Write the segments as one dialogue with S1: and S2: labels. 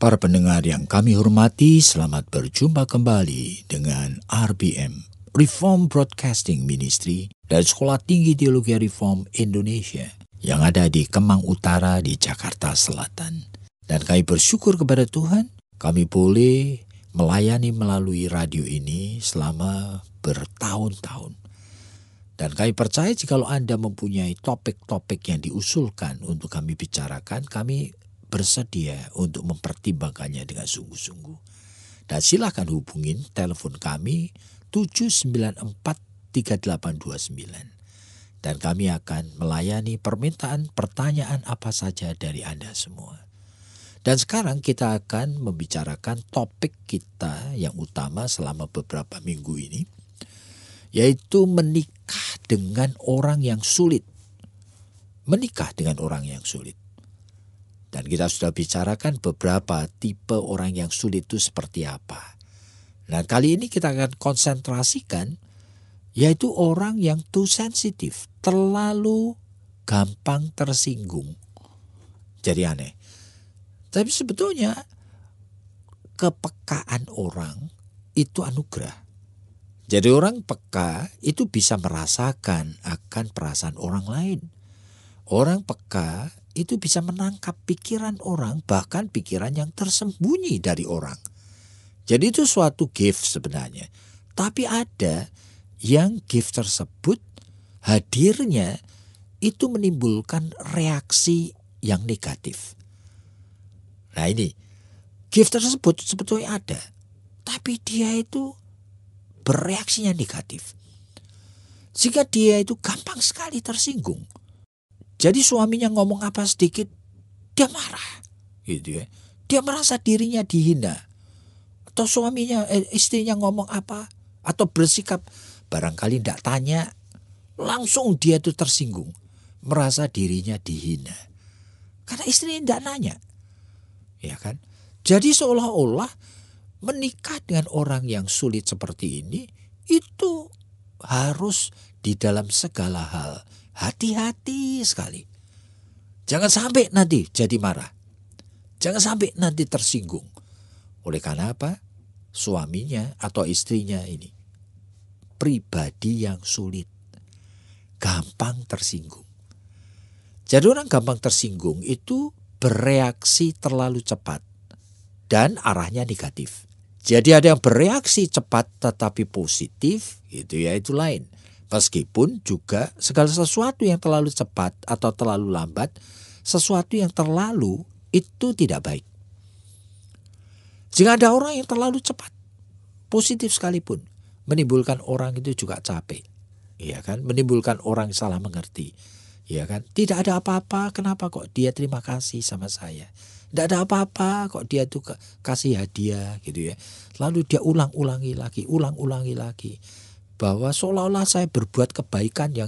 S1: Para pendengar yang kami hormati, selamat berjumpa kembali dengan RBM, Reform Broadcasting Ministry, dari Sekolah Tinggi Teologi Reform Indonesia, yang ada di Kemang Utara di Jakarta Selatan. Dan kami bersyukur kepada Tuhan, kami boleh melayani melalui radio ini selama bertahun-tahun. Dan kami percaya jikalau Anda mempunyai topik-topik yang diusulkan untuk kami bicarakan, kami bersedia untuk mempertimbangkannya dengan sungguh-sungguh. Dan silakan hubungin telepon kami 794-3829. Dan kami akan melayani permintaan pertanyaan apa saja dari Anda semua. Dan sekarang kita akan membicarakan topik kita yang utama selama beberapa minggu ini, yaitu menikah dengan orang yang sulit. Menikah dengan orang yang sulit. Dan kita sudah bicarakan beberapa tipe orang yang sulit itu seperti apa. Nah, kali ini kita akan konsentrasikan yaitu orang yang too sensitive, terlalu gampang tersinggung. Jadi aneh. Tapi sebetulnya kepekaan orang itu anugerah. Jadi orang peka itu bisa merasakan akan perasaan orang lain. Orang peka itu bisa menangkap pikiran orang, bahkan pikiran yang tersembunyi dari orang. Jadi itu suatu gift sebenarnya. Tapi ada yang gift tersebut hadirnya itu menimbulkan reaksi yang negatif. Nah ini, gift tersebut sebetulnya ada. Tapi dia itu bereaksinya negatif. Sehingga dia itu gampang sekali tersinggung. Jadi suaminya ngomong apa sedikit, dia marah, gitu ya. Dia merasa dirinya dihina. Atau istrinya ngomong apa, atau bersikap barangkali tidak tanya, langsung dia itu tersinggung, merasa dirinya dihina. Karena istrinya tidak nanya, ya kan? Jadi seolah-olah menikah dengan orang yang sulit seperti ini itu harus di dalam segala hal hati-hati sekali. Jangan sampai nanti jadi marah. Jangan sampai nanti tersinggung. Oleh karena apa? Suaminya atau istrinya ini pribadi yang sulit. Gampang tersinggung. Jadi orang gampang tersinggung itu bereaksi terlalu cepat. Dan arahnya negatif. Jadi ada yang bereaksi cepat tetapi positif, itu ya itu lain. Meskipun juga segala sesuatu yang terlalu cepat atau terlalu lambat, sesuatu yang terlalu itu tidak baik. Jika ada orang yang terlalu cepat, positif sekalipun, menimbulkan orang itu juga capek. Iya kan? Menimbulkan orang salah mengerti. Iya kan? Tidak ada apa-apa, kenapa kok dia terima kasih sama saya? Tidak ada apa-apa kok dia tuh kasih hadiah gitu ya. Lalu dia ulang-ulangi lagi. Bahwa seolah-olah saya berbuat kebaikan yang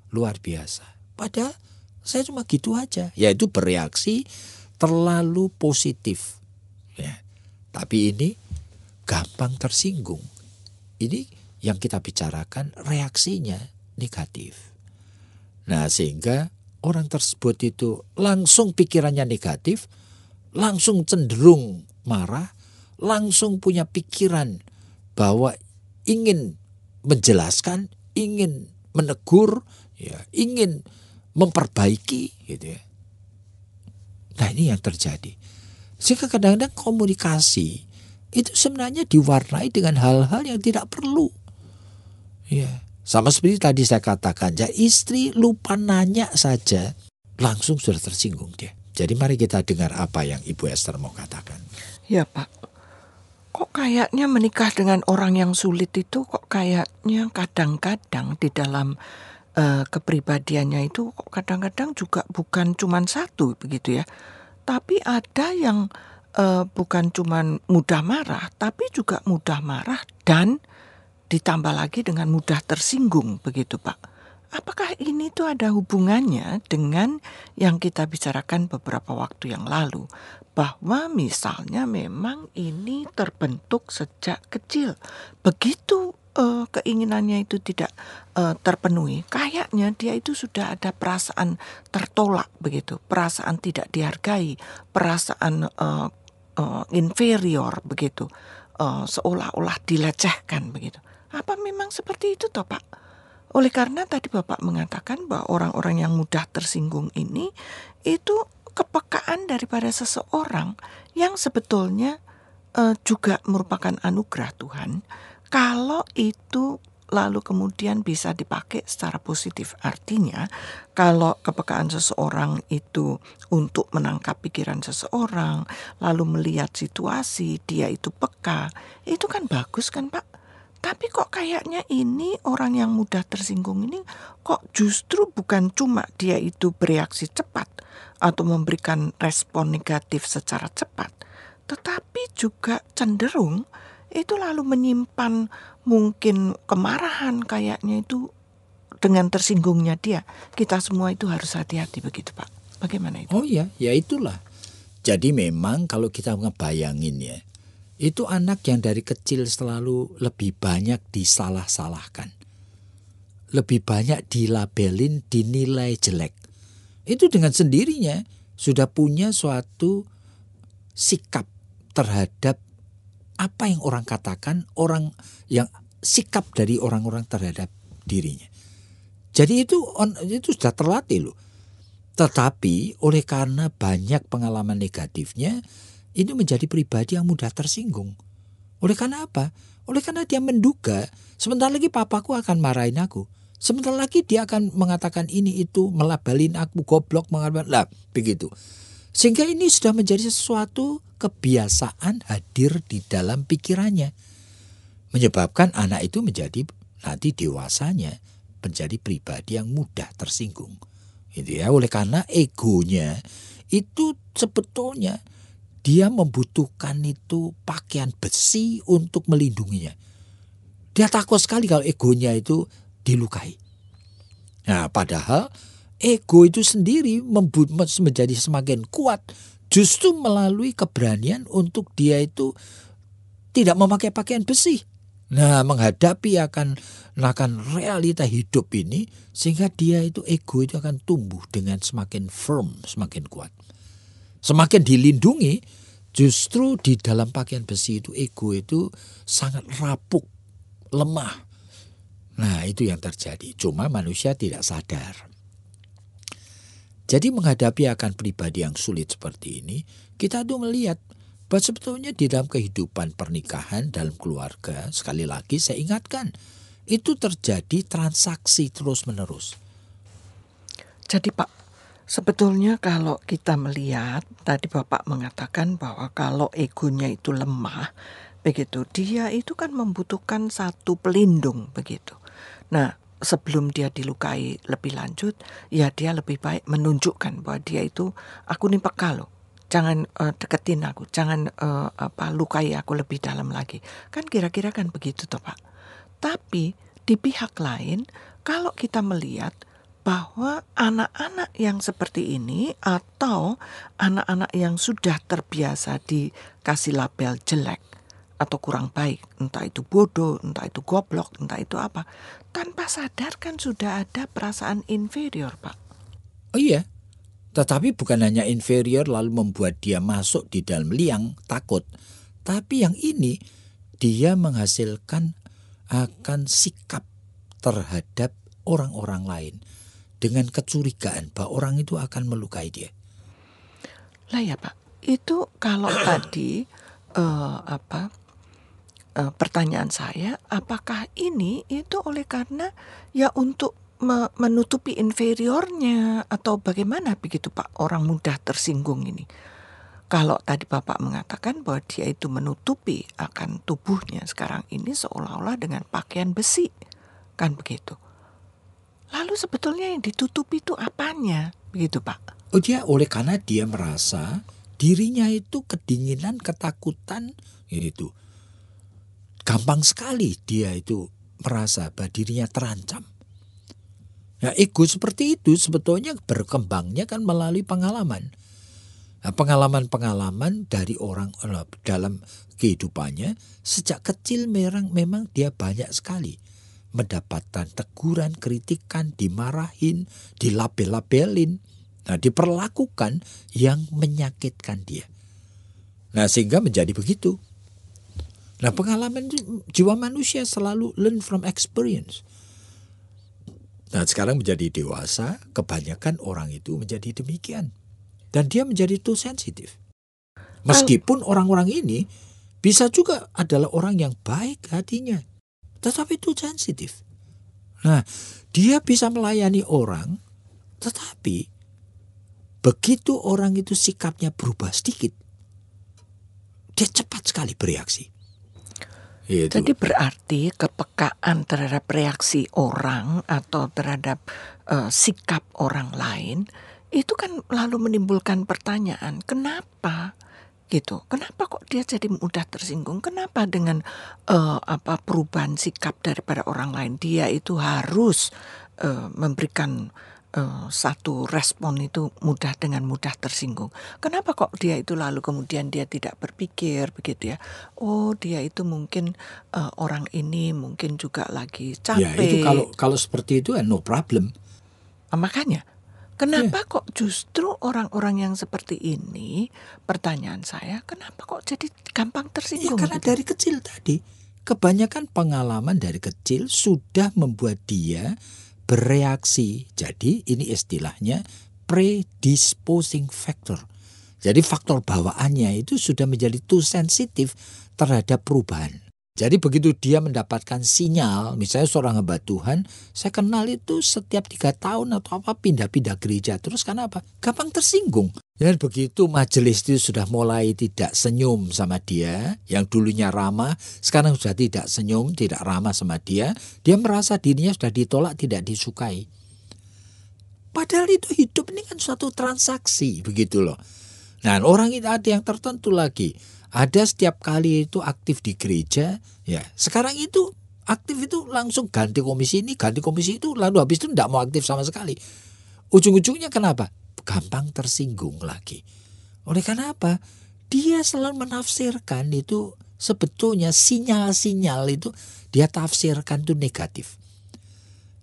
S1: luar biasa. Padahal saya cuma gitu aja. Yaitu bereaksi terlalu positif. Ya. Tapi ini gampang tersinggung. Ini yang kita bicarakan reaksinya negatif. Nah sehingga orang tersebut itu langsung pikirannya negatif, langsung cenderung marah, langsung punya pikiran bahwa ingin menjelaskan, ingin menegur, ya, ingin memperbaiki, gitu ya. Nah ini yang terjadi. Sehingga kadang-kadang komunikasi itu sebenarnya diwarnai dengan hal-hal yang tidak perlu. Ya, sama seperti tadi saya katakan, ya istri lupa nanya saja, langsung sudah tersinggung dia. Jadi mari kita dengar apa yang Ibu Esther mau katakan.
S2: Ya Pak. Kok kayaknya menikah dengan orang yang sulit itu kok kayaknya kadang-kadang di dalam kepribadiannya itu kok kadang-kadang juga bukan cuma satu begitu ya. Tapi ada yang bukan cuman mudah marah, tapi juga mudah marah dan ditambah lagi dengan mudah tersinggung, begitu Pak. Apakah ini tuh ada hubungannya dengan yang kita bicarakan beberapa waktu yang lalu? Bahwa misalnya memang ini terbentuk sejak kecil. Begitu keinginannya itu tidak terpenuhi, kayaknya dia itu sudah ada perasaan tertolak begitu, perasaan tidak dihargai, perasaan inferior begitu, seolah-olah dilecehkan begitu. Apa memang seperti itu toh Pak? Oleh karena tadi Bapak mengatakan bahwa orang-orang yang mudah tersinggung ini itu kepekaan daripada seseorang yang sebetulnya juga merupakan anugerah Tuhan. Kalau itu lalu kemudian bisa dipakai secara positif. Artinya kalau kepekaan seseorang itu untuk menangkap pikiran seseorang, lalu melihat situasi, dia itu peka, itu kan bagus kan Pak? Tapi kok kayaknya ini orang yang mudah tersinggung ini kok justru bukan cuma dia itu bereaksi cepat atau memberikan respon negatif secara cepat, tetapi juga cenderung itu lalu menyimpan mungkin kemarahan kayaknya itu dengan tersinggungnya dia. Kita semua itu harus hati-hati begitu Pak. Bagaimana itu?
S1: Oh ya, ya itulah. Jadi memang kalau kita ngebayangin ya, itu anak yang dari kecil selalu lebih banyak disalah-salahkan. Lebih banyak dilabelin, dinilai jelek. Itu dengan sendirinya sudah punya suatu sikap terhadap apa yang orang katakan, orang yang sikap dari orang-orang terhadap dirinya. Jadi itu sudah terlatih loh. Tetapi oleh karena banyak pengalaman negatifnya, ini menjadi pribadi yang mudah tersinggung. Oleh karena apa? Oleh karena dia menduga sebentar lagi papaku akan marahin aku. Sebentar lagi dia akan mengatakan ini itu, melabalin aku goblok, lah begitu. Sehingga ini sudah menjadi sesuatu kebiasaan hadir di dalam pikirannya. Menyebabkan anak itu menjadi nanti dewasanya menjadi pribadi yang mudah tersinggung. Gitu ya. Oleh karena egonya itu sebetulnya dia membutuhkan itu pakaian besi untuk melindunginya. Dia takut sekali kalau egonya itu dilukai. Nah, padahal ego itu sendiri menjadi semakin kuat justru melalui keberanian untuk dia itu tidak memakai pakaian besi. Nah, menghadapi akan realita hidup ini sehingga dia itu ego itu akan tumbuh dengan semakin firm, semakin kuat. Semakin dilindungi, justru di dalam pakaian besi itu ego itu sangat rapuh, lemah. Nah, itu yang terjadi. Cuma manusia tidak sadar. Jadi menghadapi akan pribadi yang sulit seperti ini, kita tuh melihat bahwa sebetulnya di dalam kehidupan pernikahan, dalam keluarga, sekali lagi saya ingatkan, itu terjadi transaksi terus-menerus.
S2: Jadi Pak, sebetulnya kalau kita melihat, tadi Bapak mengatakan bahwa kalau egonya itu lemah, begitu, dia itu kan membutuhkan satu pelindung, begitu. Nah, sebelum dia dilukai lebih lanjut, ya dia lebih baik menunjukkan bahwa dia itu, aku nih peka loh. Jangan deketin aku, jangan lukai aku lebih dalam lagi. Kan kira-kira kan begitu toh Pak. Tapi di pihak lain, kalau kita melihat bahwa anak-anak yang seperti ini atau anak-anak yang sudah terbiasa dikasih label jelek atau kurang baik, entah itu bodoh, entah itu goblok, entah itu apa, tanpa sadar kan sudah ada perasaan inferior Pak.
S1: Oh iya, tetapi bukan hanya inferior lalu membuat dia masuk di dalam liang takut. Tapi yang ini dia menghasilkan akan sikap terhadap orang-orang lain dengan kecurigaan bahwa orang itu akan melukai dia.
S2: Lah ya Pak, itu kalau tadi pertanyaan saya, apakah ini itu oleh karena ya untuk menutupi inferiornya atau bagaimana begitu Pak orang mudah tersinggung ini? Kalau tadi Bapak mengatakan bahwa dia itu menutupi akan tubuhnya sekarang ini seolah-olah dengan pakaian besi, kan begitu. Lalu sebetulnya yang ditutupi itu apanya, begitu Pak?
S1: Oh dia oleh karena dia merasa dirinya itu kedinginan, ketakutan, itu gampang sekali dia itu merasa bahwa dirinya terancam. Nah, ego seperti itu sebetulnya berkembangnya kan melalui pengalaman. Nah, pengalaman-pengalaman dari orang dalam kehidupannya sejak kecil memang dia banyak sekali mendapatkan teguran, kritikan, dimarahin, dilabel-labelin, nah diperlakukan yang menyakitkan dia. Nah, sehingga menjadi begitu. Nah, pengalaman jiwa manusia selalu learn from experience. Nah, sekarang menjadi dewasa, kebanyakan orang itu menjadi demikian. Dan dia menjadi too sensitif. Meskipun orang-orang ini bisa juga adalah orang yang baik hatinya, tetapi too sensitif. Nah, dia bisa melayani orang, tetapi begitu orang itu sikapnya berubah sedikit, dia cepat sekali bereaksi. Itu.
S2: Jadi berarti kepekaan terhadap reaksi orang atau terhadap sikap orang lain itu kan lalu menimbulkan pertanyaan, kenapa gitu? Kenapa kok dia jadi mudah tersinggung? Kenapa dengan perubahan sikap daripada orang lain dia itu harus memberikan satu respon itu dengan mudah tersinggung. Kenapa kok dia itu lalu kemudian dia tidak berpikir begitu ya? Oh, dia itu mungkin orang ini mungkin juga lagi capek.
S1: Ya, itu kalau seperti itu no problem.
S2: Makanya kenapa kok justru orang-orang yang seperti ini, pertanyaan saya, kenapa kok jadi gampang tersinggung?
S1: Ya, karena dari kecil tadi, kebanyakan pengalaman dari kecil sudah membuat dia bereaksi. Jadi ini istilahnya predisposing factor. Jadi faktor bawaannya itu sudah menjadi too sensitif terhadap perubahan. Jadi begitu dia mendapatkan sinyal, misalnya seorang hamba Tuhan, saya kenal itu setiap 3 tahun atau apa pindah-pindah gereja. Terus karena apa? Gampang tersinggung. Dan begitu majelis itu sudah mulai tidak senyum sama dia, yang dulunya ramah, sekarang sudah tidak senyum, tidak ramah sama dia, dia merasa dirinya sudah ditolak, tidak disukai. Padahal itu hidup ini kan suatu transaksi, begitu loh. Nah, orang itu ada yang tertentu lagi. Ada setiap kali itu aktif di gereja, ya. Sekarang itu aktif itu langsung ganti komisi ini, ganti komisi itu, lalu habis itu tidak mau aktif sama sekali. Ujung-ujungnya kenapa? Gampang tersinggung lagi. Oleh karena apa? Dia selalu menafsirkan itu sebetulnya sinyal-sinyal itu dia tafsirkan itu negatif.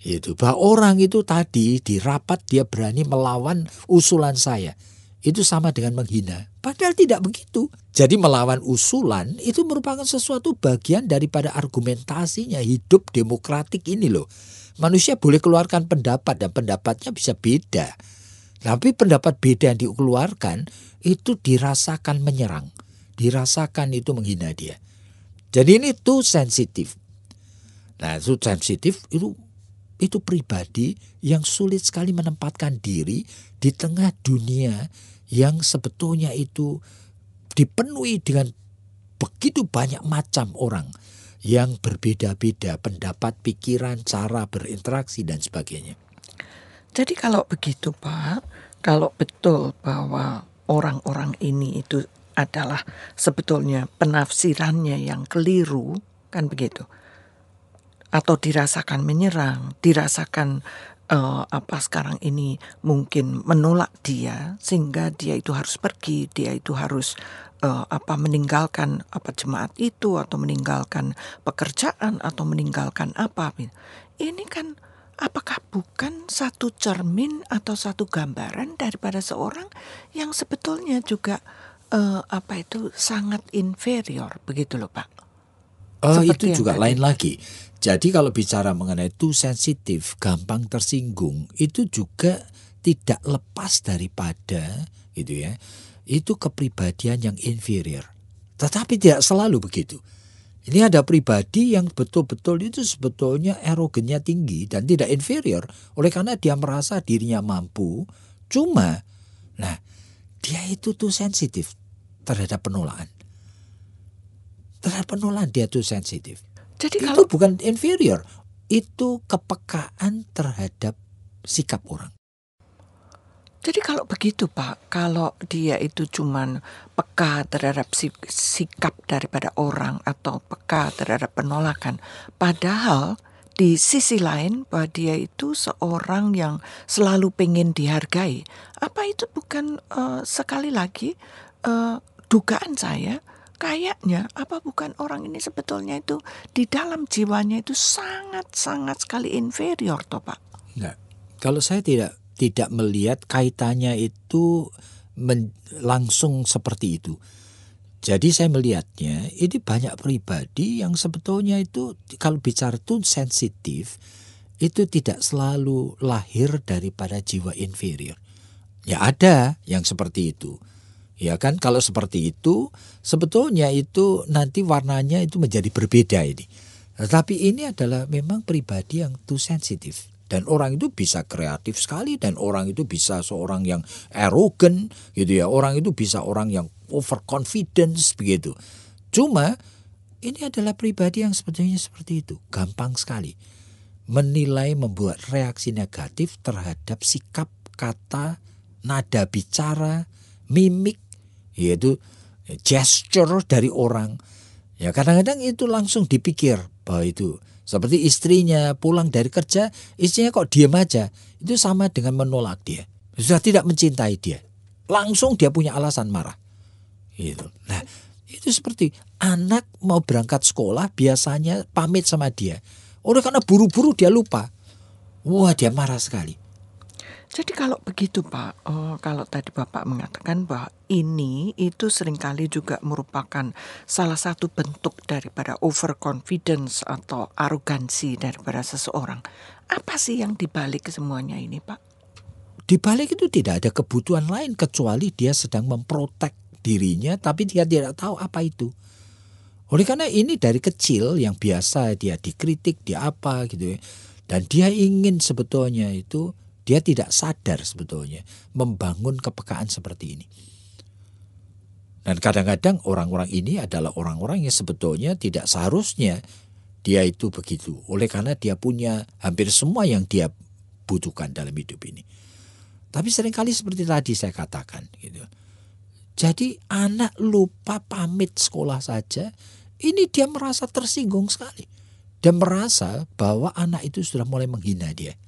S1: Itu bahwa orang itu tadi di rapat dia berani melawan usulan saya. Itu sama dengan menghina. Padahal tidak begitu. Jadi melawan usulan itu merupakan sesuatu bagian daripada argumentasinya hidup demokratik ini loh. Manusia boleh keluarkan pendapat dan pendapatnya bisa beda. Tapi pendapat beda yang dikeluarkan itu dirasakan menyerang. Dirasakan itu menghina dia. Jadi ini too sensitif. Nah, too sensitif itu pribadi yang sulit sekali menempatkan diri di tengah dunia yang sebetulnya itu dipenuhi dengan begitu banyak macam orang yang berbeda-beda pendapat, pikiran, cara berinteraksi dan sebagainya.
S2: Jadi kalau begitu Pak, kalau betul bahwa orang-orang ini itu adalah sebetulnya penafsirannya yang keliru, kan begitu? Atau dirasakan menyerang, dirasakan sekarang ini mungkin menolak dia sehingga dia itu harus pergi, dia itu harus meninggalkan jemaat itu atau meninggalkan pekerjaan atau meninggalkan apa. Ini kan apakah bukan satu cermin atau satu gambaran daripada seorang yang sebetulnya juga sangat inferior begitu loh Pak.
S1: Itu juga lain lagi. Jadi kalau bicara mengenai too sensitif, gampang tersinggung, itu juga tidak lepas daripada gitu ya. Itu kepribadian yang inferior. Tetapi tidak selalu begitu. Ini ada pribadi yang betul-betul itu sebetulnya erogennya tinggi dan tidak inferior. Oleh karena dia merasa dirinya mampu. Cuma, dia itu too sensitif terhadap penolakan. Terhadap penolakan dia too sensitif. Jadi itu bukan inferior, itu kepekaan terhadap sikap orang.
S2: Jadi kalau begitu Pak, kalau dia itu cuman peka terhadap sikap daripada orang atau peka terhadap penolakan, padahal di sisi lain bahwa dia itu seorang yang selalu pengen dihargai, apa itu bukan sekali lagi dugaan saya, kayaknya apa bukan orang ini sebetulnya itu di dalam jiwanya itu sangat-sangat sekali inferior toh Pak?
S1: Enggak. Kalau saya tidak melihat kaitannya itu langsung seperti itu. Jadi saya melihatnya ini banyak pribadi yang sebetulnya itu kalau bicara itu sensitif, itu tidak selalu lahir daripada jiwa inferior. Ya ada yang seperti itu. Ya kan, kalau seperti itu sebetulnya itu nanti warnanya itu menjadi berbeda ini. Tetapi ini adalah memang pribadi yang too sensitif. Dan orang itu bisa kreatif sekali, dan orang itu bisa seorang yang arrogant gitu ya. Orang itu bisa orang yang overconfidence begitu. Cuma ini adalah pribadi yang sebetulnya seperti itu. Gampang sekali menilai, membuat reaksi negatif terhadap sikap, kata, nada bicara, mimik, yaitu gesture dari orang. Ya kadang-kadang itu langsung dipikir bahwa itu seperti istrinya pulang dari kerja, istrinya kok diam aja, itu sama dengan menolak dia. Sudah tidak mencintai dia. Langsung dia punya alasan marah. Gitu. Nah, itu seperti anak mau berangkat sekolah biasanya pamit sama dia. Oleh karena buru-buru dia lupa. Wah, dia marah sekali.
S2: Jadi kalau begitu Pak, kalau tadi Bapak mengatakan bahwa ini itu seringkali juga merupakan salah satu bentuk daripada overconfidence atau arogansi daripada seseorang. Apa sih yang dibalik semuanya ini Pak?
S1: Di balik itu tidak ada kebutuhan lain kecuali dia sedang memprotek dirinya, tapi dia tidak tahu apa itu. Oleh karena ini dari kecil yang biasa dia dikritik, dia apa gitu ya. Dan dia ingin sebetulnya itu, dia tidak sadar sebetulnya membangun kepekaan seperti ini. Dan kadang-kadang orang-orang ini adalah orang-orang yang sebetulnya tidak seharusnya dia itu begitu. Oleh karena dia punya hampir semua yang dia butuhkan dalam hidup ini. Tapi seringkali seperti tadi saya katakan gitu. Jadi anak lupa pamit sekolah saja, ini dia merasa tersinggung sekali. Dan merasa bahwa anak itu sudah mulai menghina dia.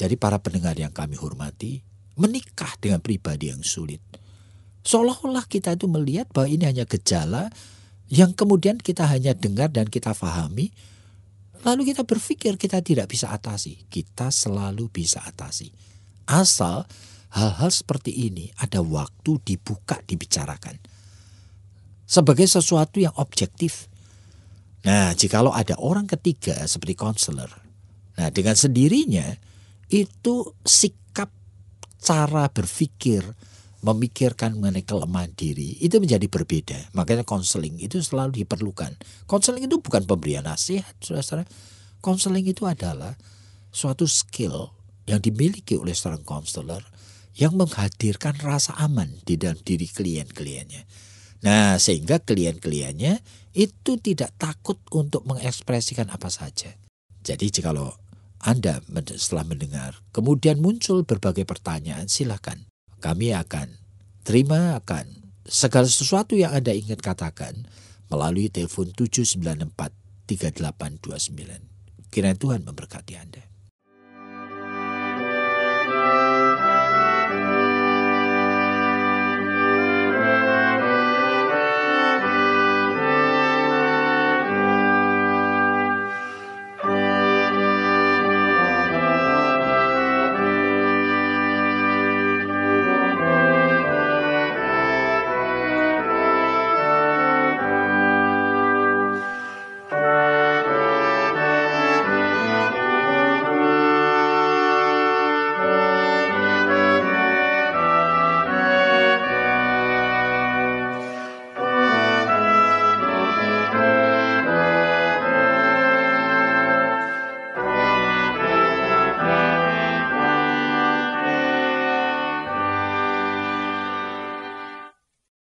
S1: Jadi para pendengar yang kami hormati, menikah dengan pribadi yang sulit. Seolah-olah kita itu melihat bahwa ini hanya gejala yang kemudian kita hanya dengar dan kita fahami. Lalu kita berpikir kita tidak bisa atasi. Kita selalu bisa atasi. Asal hal-hal seperti ini ada waktu dibuka, dibicarakan. Sebagai sesuatu yang objektif. Nah, jikalau ada orang ketiga seperti konselor. Nah, dengan sendirinya itu sikap, cara berpikir, memikirkan mengenai kelemahan diri itu menjadi berbeda. Makanya konseling itu selalu diperlukan. Konseling itu bukan pemberian nasihat, saudara. Konseling itu adalah suatu skill yang dimiliki oleh seorang konselor yang menghadirkan rasa aman di dalam diri klien-kliennya. Nah, sehingga klien-kliennya itu tidak takut untuk mengekspresikan apa saja. Jadi jikalau Anda setelah mendengar, kemudian muncul berbagai pertanyaan, silakan. Kami akan terima akan segala sesuatu yang Anda ingin katakan melalui telepon 794-3829. Kiranya Tuhan memberkati Anda.